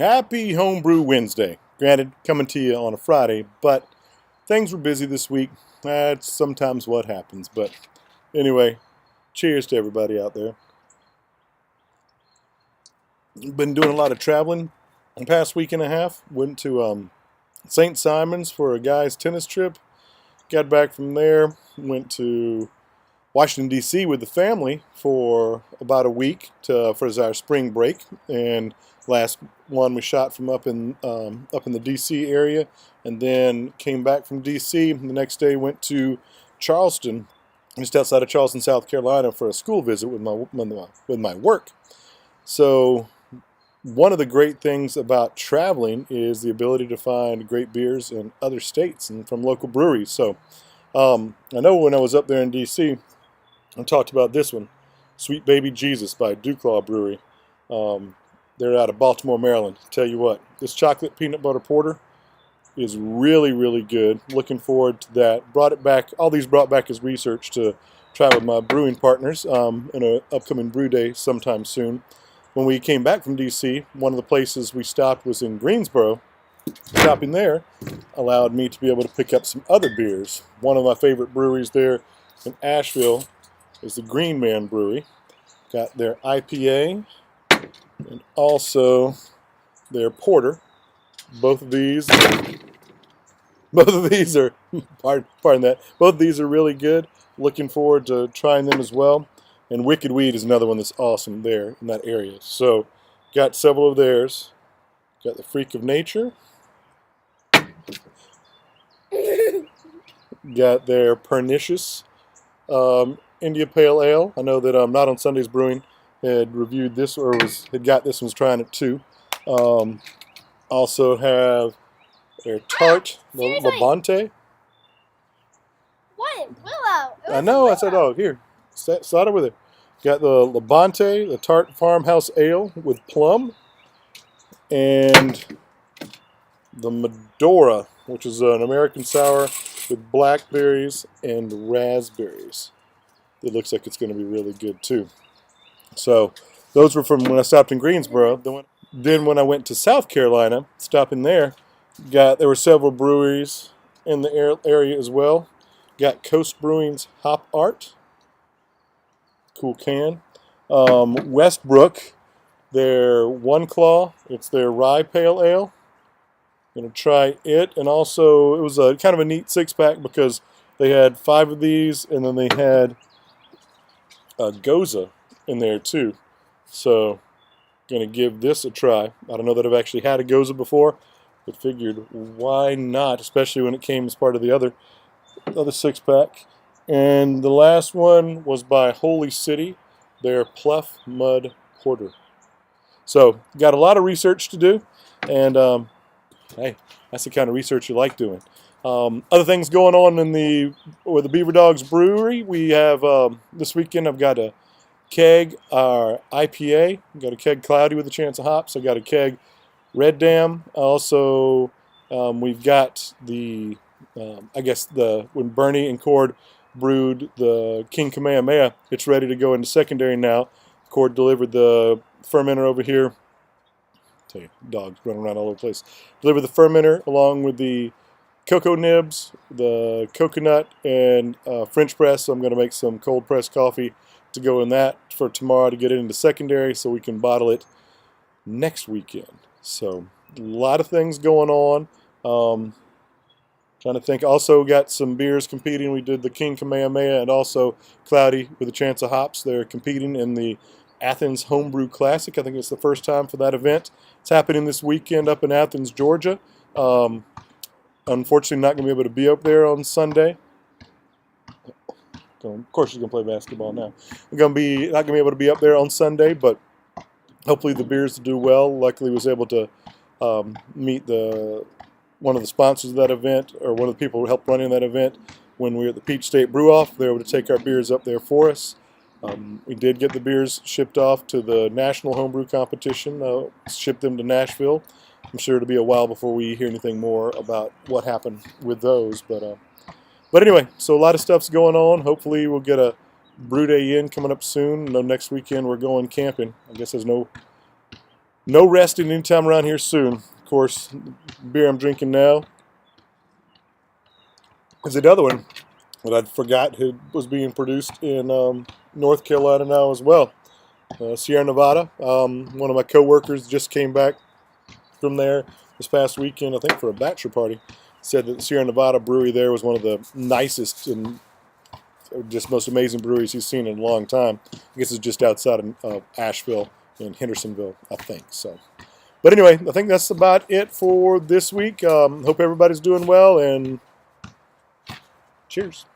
Happy Homebrew Wednesday. Granted, coming to you on a Friday, but things were busy this week. That's sometimes what happens. But anyway, cheers to everybody out there. Been doing a lot of traveling the past week and a half. Went to St. Simon's for a guy's tennis trip. Got back from there. Went to Washington, D.C. with the family for about a week for our spring break. And last one we shot from up in the D.C. area, and then came back from D.C. The next day went to Charleston, just outside of Charleston, South Carolina, for a school visit with my work. So one of the great things about traveling is the ability to find great beers in other states and from local breweries. So I know when I was up there in D.C., I talked about this one, Sweet Baby Jesus by Duclaw Brewery. They're out of Baltimore, Maryland. Tell you what, this chocolate peanut butter porter is really, really good. Looking forward to that. Brought it back. All these brought back as research to try with my brewing partners in an upcoming brew day sometime soon. When we came back from D.C., one of the places we stopped was in Greensboro. Stopping there allowed me to be able to pick up some other beers. One of my favorite breweries there in Asheville is the Green Man Brewery. Got their IPA and also their porter. Both of these are pardon that. Both of these are really good. Looking forward to trying them as well. And Wicked Weed is another one that's awesome there in that area. So got several of theirs. Got the Freak of Nature. Got their Pernicious India Pale Ale. I know that Not on Sundays Brewing had reviewed this, or had got this one's trying it too. Also have their Tart Labonte. What? Willow. I know. I said, oh, here, slide over there. Got the Labonte, the Tart Farmhouse Ale with plum, and the Medora, which is an American sour with blackberries and raspberries. It looks like it's going to be really good too. So those were from when I stopped in Greensboro. Then when I went to South Carolina, stopping there, there were several breweries in the area as well. Got Coast Brewing's Hop Art. Cool can. Westbrook, their One Claw. It's their Rye Pale Ale. Gonna try it. And also, it was a kind of a neat six-pack because they had 5 of these, and then they had Goza in there too. So gonna give this a try. I don't know that I've actually had a Goza before, but figured why not, especially when it came as part of the other six-pack. And the last one was by Holy City, their Pluff Mud Porter. So got a lot of research to do, and hey, that's the kind of research you like doing. Other things going on with the BeaverDawg's brewery. We have this weekend. I've got a keg IPA. Got a keg Cloudy with a Chance of Hops. I got a keg Red Dam. Also, we've got the when Bernie and Cord brewed the King Kamehameha, it's ready to go into secondary now. Cord delivered the fermenter over here. Tell you, dogs running around all over the place. Delivered the fermenter along with the cocoa nibs, the coconut, and French press. So I'm going to make some cold pressed coffee to go in that for tomorrow to get it into secondary so we can bottle it next weekend. So a lot of things going on. Trying to think. Also got some beers competing. We did the King Kamehameha and also Cloudy with a Chance of Hops. They're competing in the Athens Homebrew Classic. I think it's the first time for that event. It's happening this weekend up in Athens, Georgia. Unfortunately, not going to be able to be up there on Sunday. Of course, she's going to play basketball now. We're not going to be able to be up there on Sunday, but hopefully the beers do well. Luckily, was able to meet one of the sponsors of that event, or one of the people who helped running that event when we were at the Peach State Brew Off. They were able to take our beers up there for us. We did get the beers shipped off to the National Homebrew Competition, shipped them to Nashville. I'm sure it'll be a while before we hear anything more about what happened with those. But anyway, so a lot of stuff's going on. Hopefully we'll get a brew day in coming up soon. No, next weekend we're going camping. I guess there's no No resting anytime around here soon. Of course, the beer I'm drinking now is another one that I forgot was being produced in North Carolina now as well. Sierra Nevada. One of my coworkers just came back from there this past weekend, I think for a bachelor party. Said that the Sierra Nevada brewery there was one of the nicest and just most amazing breweries he's seen in a long time. I guess it's just outside of Asheville in Hendersonville, I think. So, but anyway, I think that's about it for this week. Hope everybody's doing well, and cheers.